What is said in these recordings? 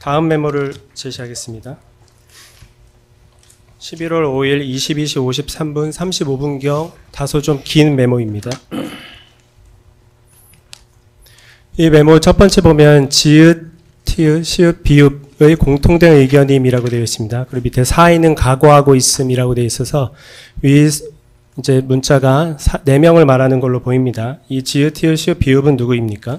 다음 메모를 제시하겠습니다. 11월 5일 22시 53분 35분경 다소 좀 긴 메모입니다. 이 메모 첫 번째 보면 지읒, 티읒, 시읒, 비읍의 공통된 의견임이라고 되어 있습니다. 그리고 밑에 사인은 각오하고 있음이라고 되어 있어서 위 이제 문자가 4명을 말하는 걸로 보입니다. 이 지읒, 티읒, 시읒, 비읍은 누구입니까?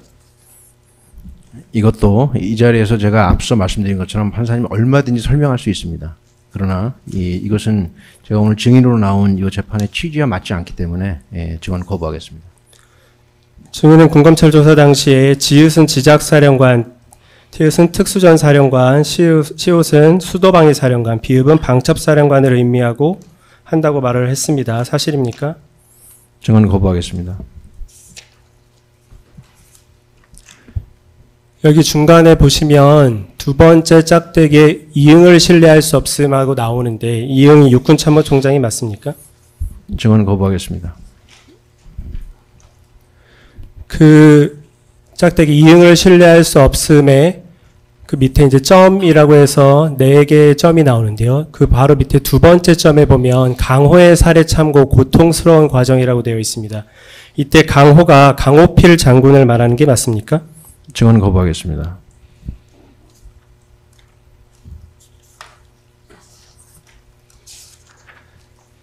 이것도 이 자리에서 제가 앞서 말씀드린 것처럼 판사님 얼마든지 설명할 수 있습니다. 그러나 이것은 제가 오늘 증인으로 나온 이 재판의 취지와 맞지 않기 때문에 증언 거부하겠습니다. 증인은 군검찰 조사 당시에 지읒은 지작사령관, 티읒은 특수전사령관, 시읒은 수도방위사령관, 비읍은 방첩사령관을 의미하고 한다고 말을 했습니다. 사실입니까? 증언 거부하겠습니다. 여기 중간에 보시면 두 번째 짝대기에 이응을 신뢰할 수 없음하고 나오는데 이응이 육군참모총장이 맞습니까? 증언 거부하겠습니다. 그 짝대기 이응을 신뢰할 수 없음에 그 밑에 이제 점이라고 해서 4개의 점이 나오는데요. 그 바로 밑에 두 번째 점에 보면 강호의 살해 참고 고통스러운 과정이라고 되어 있습니다. 이때 강호가 강호필 장군을 말하는 게 맞습니까? 증언 거부하겠습니다.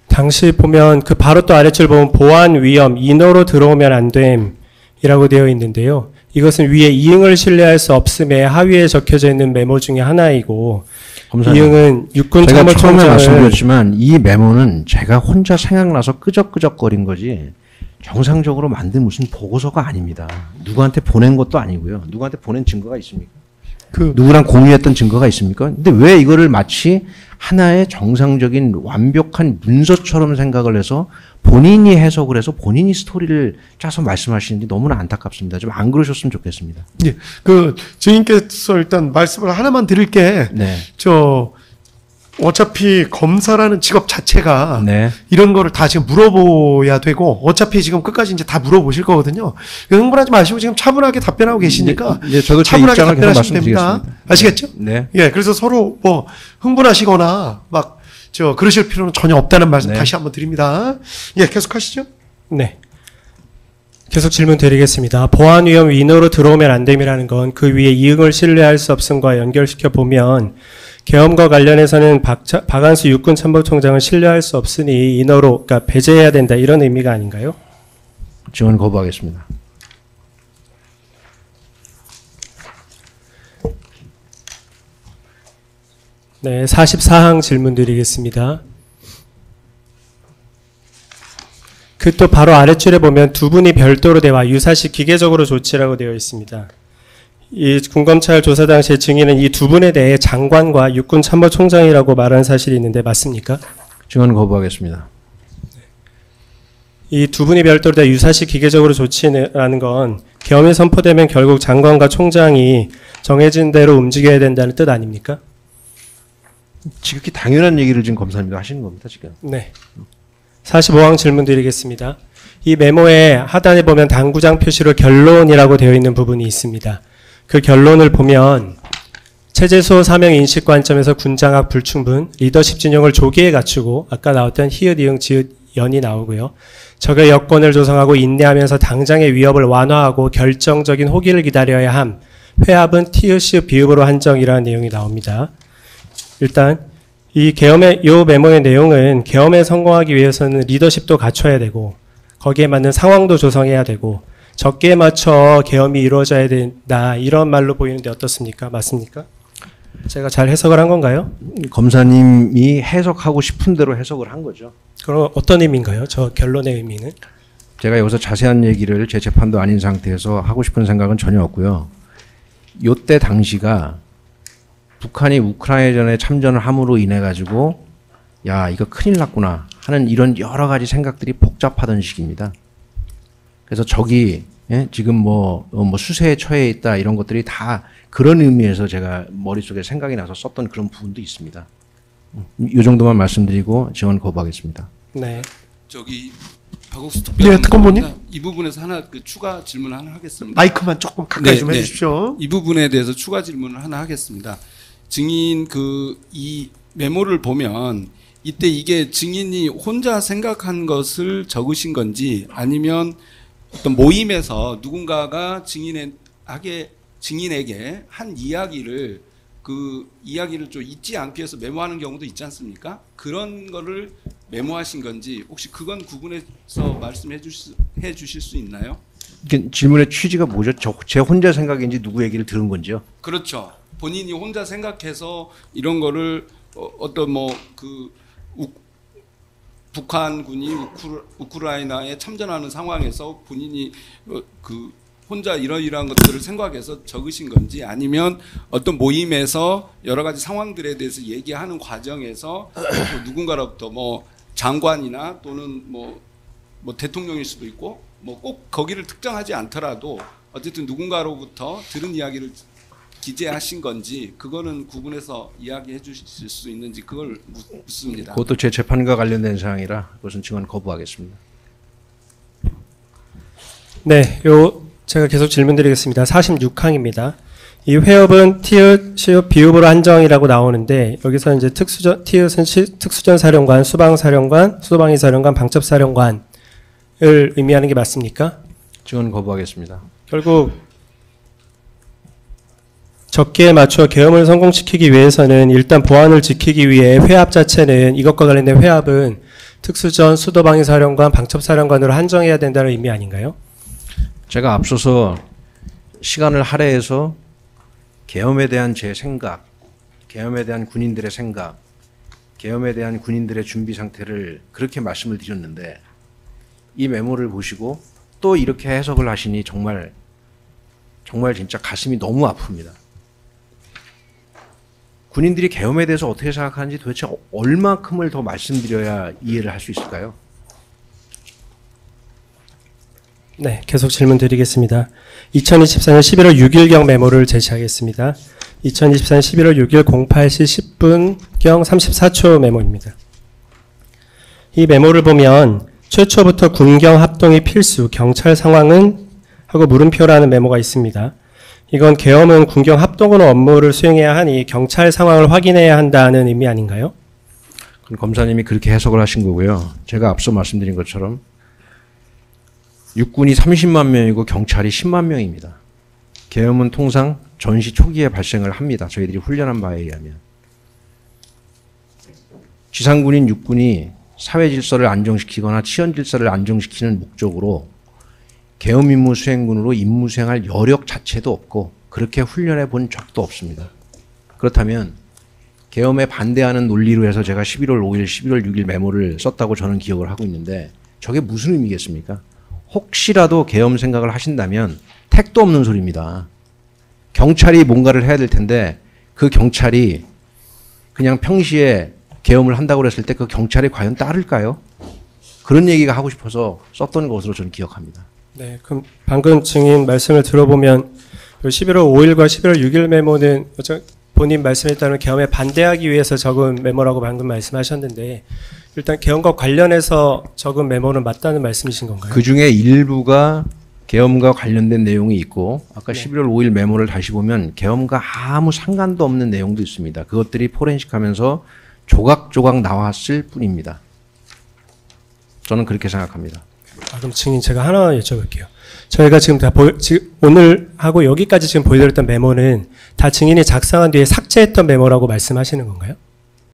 당시 보면 그 바로 또 아래줄 보면 보안 위험, 인허로 들어오면 안 됨이라고 되어 있는데요. 이것은 위에 이응을 신뢰할 수 없음에 하위에 적혀져 있는 메모 중에 하나이고 검사님, 이응은 육군 제가 처음에 참모총장을 말씀드렸지만 이 메모는 제가 혼자 생각나서 끄적끄적거린 거지 정상적으로 만든 무슨 보고서가 아닙니다. 누구한테 보낸 것도 아니고요. 누구한테 보낸 증거가 있습니까? 누구랑 공유했던 증거가 있습니까? 근데 왜 이거를 마치 하나의 정상적인 완벽한 문서처럼 생각을 해서 본인이 해석을 해서 본인이 스토리를 짜서 말씀하시는지 너무나 안타깝습니다. 좀 안 그러셨으면 좋겠습니다. 예, 증인께서 일단 말씀을 하나만 드릴게. 네. 어차피 검사라는 직업 자체가 네. 이런 거를 다 지금 물어봐야 되고 어차피 지금 끝까지 이제 다 물어보실 거거든요. 흥분하지 마시고 지금 차분하게 답변하고 계시니까 네, 저도 제 차분하게 입장을 계속 답변하시면 됩니다. 말씀드리겠습니다. 아시겠죠? 네. 예, 그래서 서로 뭐 흥분하시거나 막 그러실 필요는 전혀 없다는 말씀 네. 다시 한번 드립니다. 예, 계속하시죠. 네. 계속 질문 드리겠습니다. 보안 위험 인허로 들어오면 안 됨이라는 건 그 위에 이응을 신뢰할 수 없음과 연결시켜 보면 계엄과 관련해서는 박한수 육군 참모총장을 신뢰할 수 없으니 인허로 그러니까 배제해야 된다 이런 의미가 아닌가요? 증언 거부하겠습니다. 네, 44항 질문 드리겠습니다. 그 또 바로 아랫줄에 보면 두 분이 별도로 대화, 유사시 기계적으로 조치라고 되어 있습니다. 이 군검찰 조사 당시에 증인은 이 두 분에 대해 장관과 육군 참모총장이라고 말한 사실이 있는데 맞습니까? 증언 거부하겠습니다. 이 두 분이 별도로 대화, 유사시 기계적으로 조치라는 건 계엄이 선포되면 결국 장관과 총장이 정해진 대로 움직여야 된다는 뜻 아닙니까? 지극히 당연한 얘기를 지금 검사님도 하시는 겁니다, 지금. 네. 45항 질문 드리겠습니다. 이 메모에 하단에 보면 당구장 표시로 결론이라고 되어 있는 부분이 있습니다. 그 결론을 보면 체제수호 사명 인식 관점에서 군장악 불충분, 리더십 진영을 조기에 갖추고 아까 나왔던 히읗, 이응, 지읒, 연이 나오고요. 적의 여건을 조성하고 인내하면서 당장의 위협을 완화하고 결정적인 호기를 기다려야 함. 회합은 티읒, 시읒, 비읍으로 한정이라는 내용이 나옵니다. 일단 이 계엄의 요 메모의 내용은 계엄에 성공하기 위해서는 리더십도 갖춰야 되고 거기에 맞는 상황도 조성해야 되고 적기에 맞춰 계엄이 이루어져야 된다 이런 말로 보이는데 어떻습니까? 맞습니까? 제가 잘 해석을 한 건가요? 검사님이 해석하고 싶은 대로 해석을 한 거죠. 그럼 어떤 의미인가요? 저 결론의 의미는? 제가 여기서 자세한 얘기를 제 재판도 아닌 상태에서 하고 싶은 생각은 전혀 없고요. 요때 당시가 북한이 우크라이나전에 참전을 함으로 인해 가지고 야 이거 큰일 났구나 하는 이런 여러 가지 생각들이 복잡하던 시기입니다. 그래서 적이 지금 뭐 수세에 처해 있다 이런 것들이 다 그런 의미에서 제가 머릿속에 생각이 나서 썼던 그런 부분도 있습니다. 이 정도만 말씀드리고 증언 거부하겠습니다. 네. 박옥수 특별 네, 특검보님. 이 부분에서 하나 추가 질문 하나 하겠습니다. 마이크만 조금 가까이 좀 해주십시오. 이 부분에 대해서 추가 질문을 하나 하겠습니다. 증인 이 메모를 보면 이때 이게 증인이 혼자 생각한 것을 적으신 건지 아니면 어떤 모임에서 누군가가 증인에게 한 이야기를 그 이야기를 좀 잊지 않기 위해서 메모하는 경우도 있지 않습니까? 그런 거를 메모하신 건지 혹시 그건 구분해서 말씀해 주실 수 있나요? 질문의 취지가 뭐죠? 제 혼자 생각인지 누구 얘기를 들은 건지요? 그렇죠. 본인이 혼자 생각해서 이런 거를 어떤 북한군이 우크라이나에 참전하는 상황에서 본인이 혼자 이러이러한 것들을 생각해서 적으신 건지 아니면 어떤 모임에서 여러 가지 상황들에 대해서 얘기하는 과정에서 누군가로부터 장관이나 또는 대통령일 수도 있고 꼭 거기를 특정하지 않더라도 어쨌든 누군가로부터 들은 이야기를 기재하신 건지 그거는 구분해서 이야기해 주실 수 있는지 그걸 묻습니다. 그것도 제 재판과 관련된 사항이라 그것은 증언 거부하겠습니다. 네, 제가 계속 질문드리겠습니다. 46항입니다. 이 회업은 티읕, 시읒, 비읍으로 한정이라고 나오는데 여기서 이제 티읕은 특수전사령관, 수방사령관, 수도방위사령관, 방첩사령관을 의미하는 게 맞습니까? 증언 거부하겠습니다. 결국 적기에 맞춰 계엄을 성공시키기 위해서는 일단 보안을 지키기 위해 회합 자체는 이것과 관련된 회합은 특수전, 수도방위사령관, 방첩사령관으로 한정해야 된다는 의미 아닌가요? 제가 앞서서 시간을 할애해서 계엄에 대한 제 생각, 계엄에 대한 군인들의 생각, 계엄에 대한 군인들의 준비 상태를 그렇게 말씀을 드렸는데 이 메모를 보시고 또 이렇게 해석을 하시니 정말 진짜 가슴이 너무 아픕니다. 군인들이 계엄에 대해서 어떻게 생각하는지 도대체 얼마큼을 더 말씀드려야 이해를 할 수 있을까요? 네, 계속 질문 드리겠습니다. 2024년 11월 6일경 메모를 제시하겠습니다. 2024년 11월 6일 08시 10분경 34초 메모입니다. 이 메모를 보면 최초부터 군경 합동이 필수, 경찰 상황은 하고 물음표라는 메모가 있습니다. 이건 계엄은 군경 합동으로 업무를 수행해야 하니 경찰 상황을 확인해야 한다는 의미 아닌가요? 그럼 검사님이 그렇게 해석을 하신 거고요. 제가 앞서 말씀드린 것처럼 육군이 30만 명이고 경찰이 10만 명입니다. 계엄은 통상 전시 초기에 발생을 합니다. 저희들이 훈련한 바에 의하면. 지상군인 육군이 사회 질서를 안정시키거나 치안 질서를 안정시키는 목적으로 계엄 임무 수행군으로 임무 수행할 여력 자체도 없고 그렇게 훈련해 본 적도 없습니다. 그렇다면 계엄에 반대하는 논리로 해서 제가 11월 5일, 11월 6일 메모를 썼다고 저는 기억을 하고 있는데 저게 무슨 의미겠습니까? 혹시라도 계엄 생각을 하신다면 택도 없는 소리입니다. 경찰이 뭔가를 해야 될 텐데 그 경찰이 그냥 평시에 계엄을 한다고 그랬을 때 그 경찰이 과연 따를까요? 그런 얘기가 하고 싶어서 썼던 것으로 저는 기억합니다. 네, 그럼 방금 증인 말씀을 들어보면 11월 5일과 11월 6일 메모는 본인 말씀에 따르면 계엄에 반대하기 위해서 적은 메모라고 방금 말씀하셨는데 일단 계엄과 관련해서 적은 메모는 맞다는 말씀이신 건가요? 그 중에 일부가 계엄과 관련된 내용이 있고 아까 11월 5일 메모를 다시 보면 계엄과 아무 상관도 없는 내용도 있습니다. 그것들이 포렌식하면서 조각조각 나왔을 뿐입니다. 저는 그렇게 생각합니다. 그럼 증인 제가 하나 여쭤볼게요. 저희가 지금 오늘 하고 여기까지 지금 보여드렸던 메모는 다 증인이 작성한 뒤에 삭제했던 메모라고 말씀하시는 건가요?